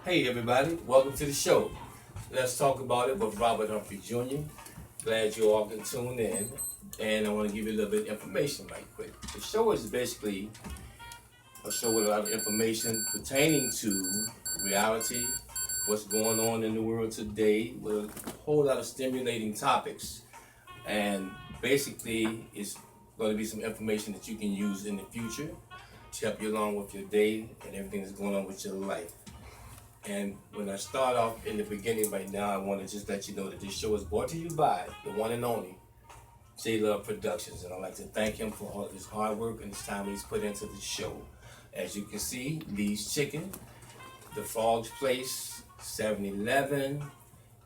Hey everybody, welcome to the show. Let's talk about it with Robert Humphrey Jr. Glad you all can tune in. And I want to give you a little bit of information right quick. The show is basically a show with a lot of information pertaining to reality, what's going on in the world today, with a whole lot of stimulating topics. And basically, it's going to be some information that you can use in the future to help you along with your day and everything that's going on with your life. And when I start off in the beginning right now, I want to just let you know that this show is brought to you by the one and only J Love Productions. And I'd like to thank him for all of his hard work and his time he's put into the show. As you can see, Lee's Chicken, The Frog's Place, 7-Eleven,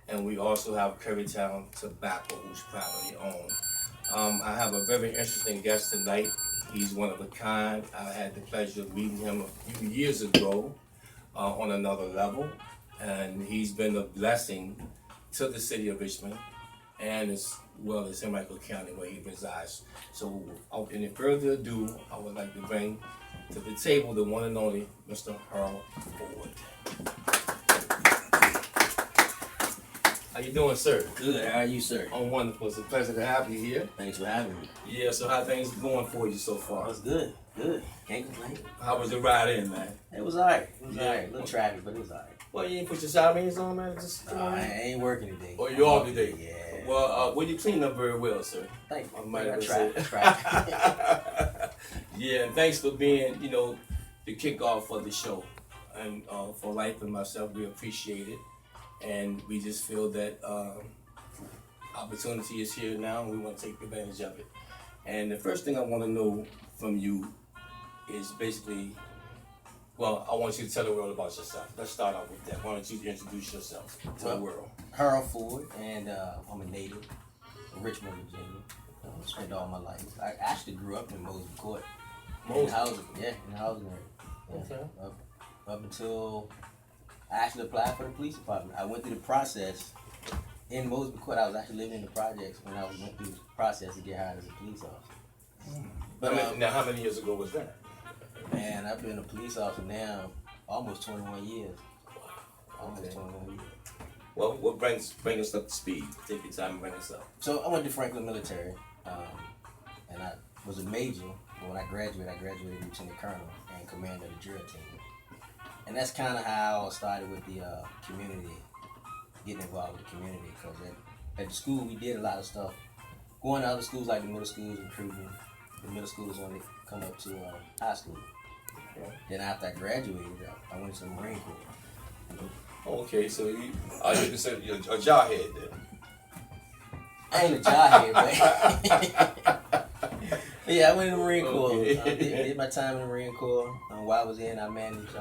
and we also have Currytown Tobacco, who's privately owned. I have a very interesting guest tonight. He's one of a kind. I had the pleasure of meeting him a few years ago on another level, and he's been a blessing to the city of Richmond and as well as San Michael County where he resides. So without any further ado, I would like to bring to the table the one and only Mr. Harold Ford. How you doing, sir? Good. How are you, sir? I'm wonderful. It's a pleasure to have you here. Thanks for having me. Yeah, so how things going for you so far? It was good. Good. Can't complain. How was the ride in, man? It was alright. It was Yeah. alright. A little traffic, but it was alright. Well, you ain't put your Sirens on, man? Just I ain't working today. Oh, you off today? Yeah. Well, you cleaned up very well, sir. Thank you. I might I have tried. said. Tried. Yeah, and thanks for being, the kickoff for the show. And for Life and myself, we appreciate it. And we just feel that opportunity is here now, and we want to take advantage of it. And the first thing I want to know from you is basically, well, I want you to tell the world about yourself. Let's start off with that. Why don't you introduce yourself to the world? Harold Ford, and I'm a native of Richmond, Virginia. I spent all my life. I actually grew up in Mosby Court. In housing. Yeah, in housing area. Yeah. Okay. Up until I actually applied for the police department. I went through the process in Mosby Court. I was actually living in the projects when I went through the process to get hired as a police officer. But Now, how many years ago was that? man, I've been a police officer now almost 21 years. Almost Okay. 21 years. Well, what bring us up to speed? Take your time and bring us up. So I went to Franklin Military, and I was a major. When I graduated Lieutenant Colonel and commander of the drill team. And that's kind of how I started with the community, getting involved with the community. Because at the school, we did a lot of stuff. Going to other schools like the middle schools, recruiting. The middle schools when they come up to high school. Okay. Then after I graduated, I went to the Marine Corps. Okay, so you consider you're a jawhead then? I ain't a jawhead, but yeah, I went in the Marine Corps. Okay. Did my time in the Marine Corps. While I was in, I managed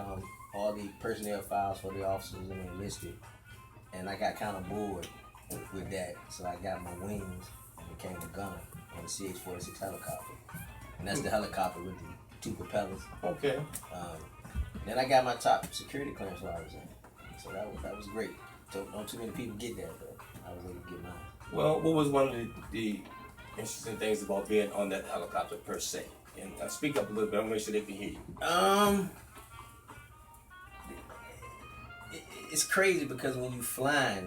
all the personnel files for the officers and enlisted. And I got kind of bored with that, so I got my wings and became a gunner on the CH-46 helicopter. And that's the helicopter with the two propellers. Okay. Then I got my top security clearance while I was in. So that was great. So don't too many people get that, but I was able to get mine. Well, what was one of the interesting things about being on that helicopter per se? And speak up a little bit. I want to make sure they can hear you. It's crazy because when you flying,